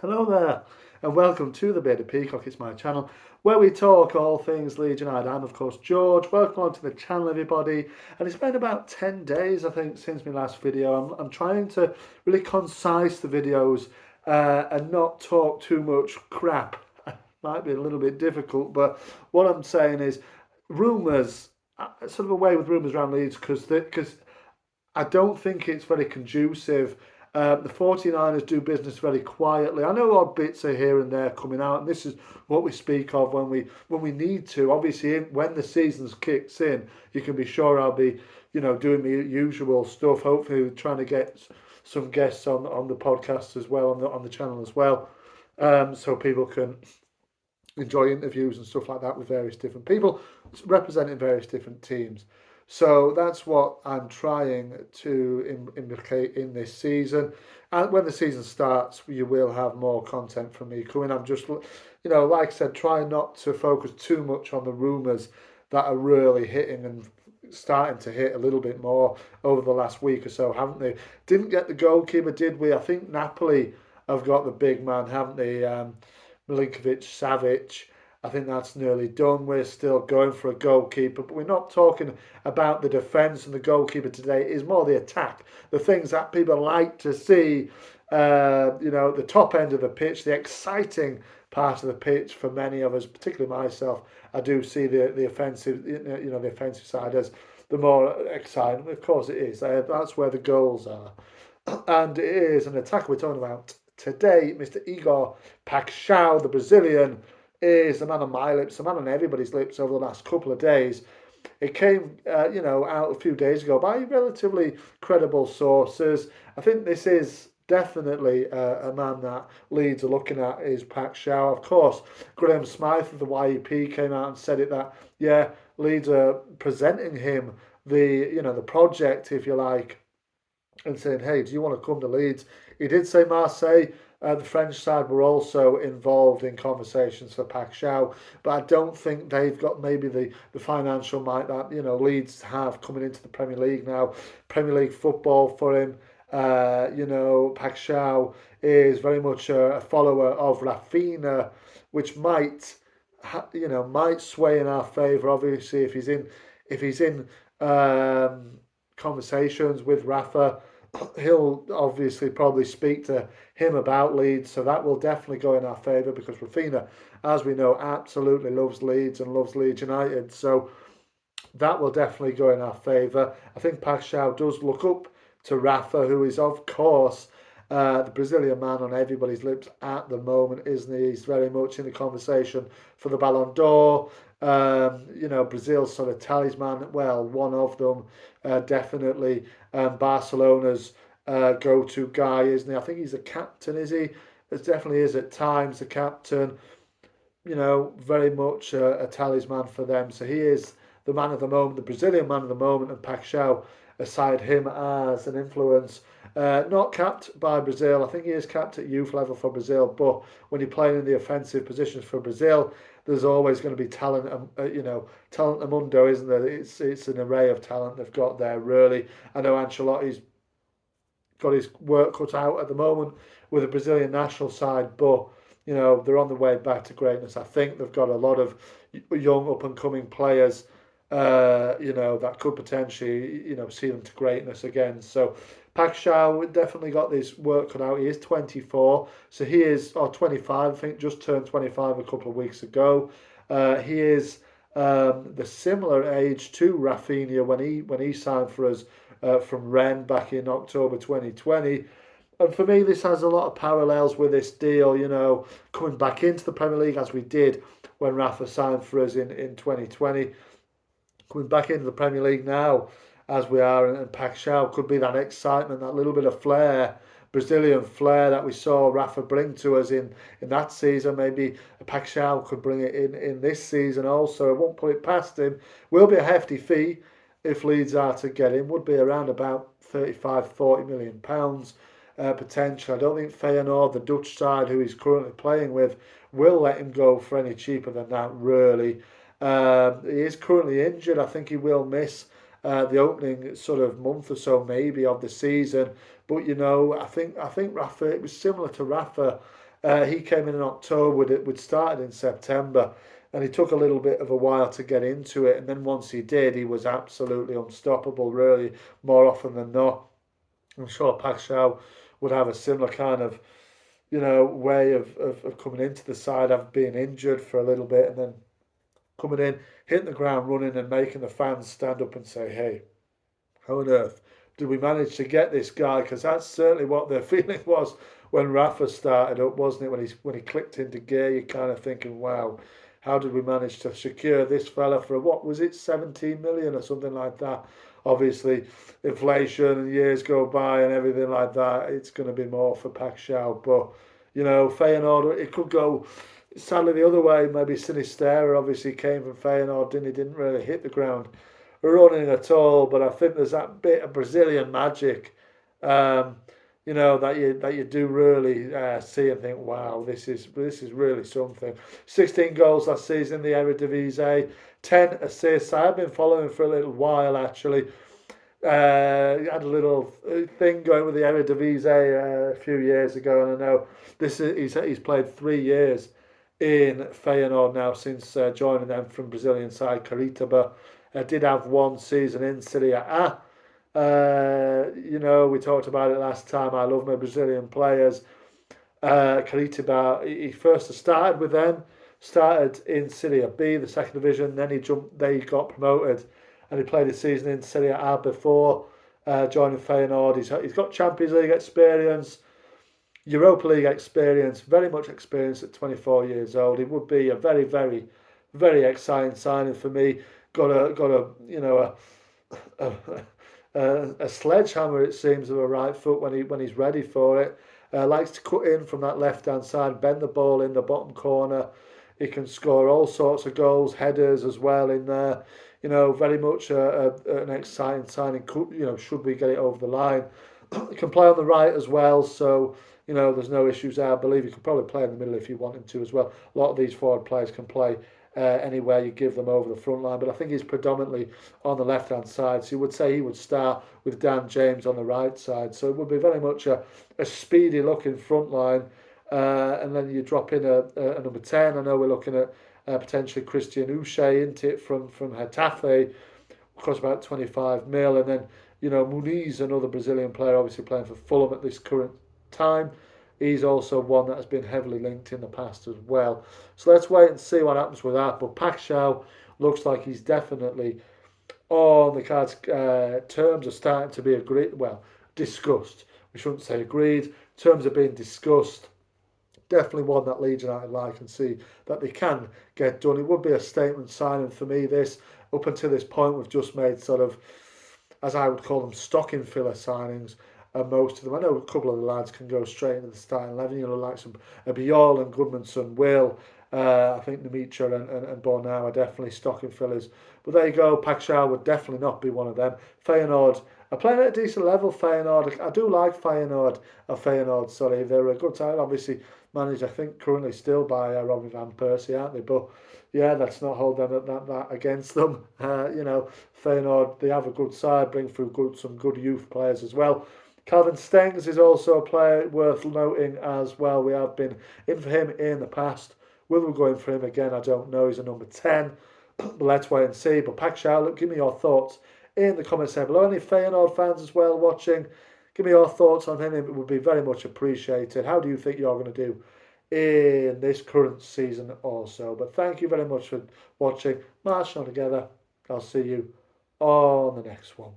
Hello there, and welcome to the Bearded Peacock. It's my channel where we talk all things Leeds United. I'm, of course, George. Welcome on to the channel, everybody. And it's been about 10 days, I think, since my last video. I'm trying to really concise the videos and not talk too much crap. Might be a little bit difficult, but what I'm saying is rumours, sort of away with rumours around Leeds because I don't think it's very conducive. The 49ers do business very quietly. I know odd bits are here and there coming out, and this is what we speak of when we need to. Obviously, when the season's kicks in, you can be sure I'll be, doing my usual stuff. Hopefully, trying to get some guests on the podcast as well, on the channel as well, so people can enjoy interviews and stuff like that with various different people representing various different teams. So that's what I'm trying to implicate in this season. And when the season starts, you will have more content from me coming. I'm just, like I said, trying not to focus too much on the rumours that are really hitting and starting to hit a little bit more over the last week or so, haven't they? Didn't get the goalkeeper, did we? I think Napoli have got the big man, haven't they? Milinkovic Savic. I think that's nearly done. We're still going for a goalkeeper, but we're not talking about the defence and the goalkeeper today. It's more the attack, the things that people like to see. The top end of the pitch, the exciting part of the pitch for many of us, particularly myself. I do see the offensive, the offensive side as the more exciting. Of course, it is. That's where the goals are, and it is an attack we're talking about today. Mr. Igor Paixao, the Brazilian, is the man on my lips, the man on everybody's lips over the last couple of days. It came, out a few days ago by relatively credible sources. I think this is definitely a man that Leeds are looking at is Paixao. Of course, Graham Smythe of the YEP came out and said it that, yeah, Leeds are presenting him the project, if you like, and saying, hey, do you want to come to Leeds? He did say Marseille. The French side were also involved in conversations for Paixao, but I don't think they've got maybe the financial might that Leeds have coming into the Premier League now. Premier League football for him. Paixao is very much a follower of Rafinha, which might sway in our favour. Obviously, if he's in conversations with Rafa, he'll obviously probably speak to him about Leeds, so that will definitely go in our favour because Rafinha, as we know, absolutely loves Leeds and loves Leeds United. So that will definitely go in our favour. I think Paixão does look up to Rafa, who is, of course, the Brazilian man on everybody's lips at the moment, isn't he? He's very much in the conversation for the Ballon d'Or. Brazil's sort of talisman, well, one of them, definitely. Barcelona's go-to guy, isn't he? I think he's a captain, is he? It definitely is at times the captain. Very much a talisman for them. So he is the man of the moment, the Brazilian man of the moment, and Paixão aside him as an influence. Not capped by Brazil. I think he is capped at youth level for Brazil, but when you're playing in the offensive positions for Brazil, there's always going to be talent, talent amundo, isn't there? It's an array of talent they've got there, really. I know Ancelotti's got his work cut out at the moment with the Brazilian national side, but they're on the way back to greatness. I think they've got a lot of young up and coming players, that could potentially, see them to greatness again. So Paixão definitely got this work cut out. He is 24, so he is, or 25, I think, just turned 25 a couple of weeks ago. He is the similar age to Rafinha when he signed for us from Rennes back in October 2020. And for me, this has a lot of parallels with this deal, coming back into the Premier League as we did when Rafa signed for us in 2020. Coming back into the Premier League now as we are, and Paixão could be that excitement, that little bit of flair, Brazilian flair that we saw Rafa bring to us in that season. Maybe Paixão could bring it in this season also. I won't put it past him. Will be a hefty fee if Leeds are to get him. Would be around about 35, 40 million pounds. Potential. I don't think Feyenoord, the Dutch side who he's currently playing with, will let him go for any cheaper than that, really. He is currently injured. I think he will miss the opening sort of month or so, maybe, of the season. But I think Rafa. It was similar to Rafa He came in October, we'd started in September, and he took a little bit of a while to get into it. And then once he did, he was absolutely unstoppable, really, more often than not. I'm sure Paixao would have a similar kind of, way of coming into the side after being injured for a little bit and then coming in, hitting the ground running and making the fans stand up and say, hey, how on earth did we manage to get this guy? Because that's certainly what their feeling was when Rafa started up, wasn't it? When he clicked into gear, you're kind of thinking, wow, how did we manage to secure this fella for what was it, 17 million or something like that? Obviously, inflation and years go by and everything like that. It's going to be more for Paixao, but Feyenoord, it could go sadly the other way. Maybe Sinisterra obviously came from Feyenoord, and he didn't really hit the ground running at all. But I think there's that bit of Brazilian magic, um, that you do really see and think, wow, this is really something. 16 goals last season in the Eredivisie, 10 assists. I have been following for a little while actually. He had a little thing going with the Eredivisie a few years ago, and I know he's played 3 years in Feyenoord now since joining them from Brazilian side Curitiba. Did have one season in Serie A. We talked about it last time. I love my Brazilian players. Curitiba, he first started with them, started in Serie B, the second division. Then they got promoted, and he played a season in Serie A before joining Feyenoord. He's got Champions League experience, Europa League experience, very much experience at 24 years old. It would be a very, very, very exciting signing for me. A, a sledgehammer, it seems, of a right foot when he's ready for it. Likes to cut in from that left hand side, bend the ball in the bottom corner. He can score all sorts of goals, headers as well in there. Very much an exciting signing. Should we get it over the line? He can play on the right as well, so there's no issues there. I believe he could probably play in the middle if you want him to as well. A lot of these forward players can play anywhere you give them over the front line, but I think he's predominantly on the left hand side. So you would say he would start with Dan James on the right side. So it would be very much a speedy looking front line, and then you drop in a number 10. I know we're looking at potentially Christian Uche into it from Getafe, cost about 25 mil, and then Muniz, another Brazilian player, obviously playing for Fulham at this current time. He's also one that has been heavily linked in the past as well. So let's wait and see what happens with that. But Paixao looks like he's definitely on the cards. Terms are starting to be agreed. Well, discussed. We shouldn't say agreed. Terms are being discussed. Definitely one that Leeds United like and see that they can get done. It would be a statement signing for me. This up until this point, we've just made sort of, as I would call them, stocking filler signings. Most of them, I know a couple of the lads can go straight into the starting 11. Like some Biol and Goodmanson will. I think Nemitra and Bornau are definitely stocking fillers. But there you go. Paixao would definitely not be one of them. Feyenoord are playing at a decent level. Feyenoord, I do like Feyenoord. Sorry, they're a good side. Obviously managed, I think, currently still by Robin van Persie, aren't they? But yeah, let's not hold them that against them. Feyenoord, they have a good side, bring through some good youth players as well. Calvin Stengs is also a player worth noting as well. We have been in for him in the past. Will we go in for him again? I don't know. He's a number 10. But let's wait and see. But Paixao, look, give me your thoughts in the comments section below. Any Feyenoord fans as well watching, give me your thoughts on him. It would be very much appreciated. How do you think you're going to do in this current season also? But thank you very much for watching. Marching on together. I'll see you on the next one.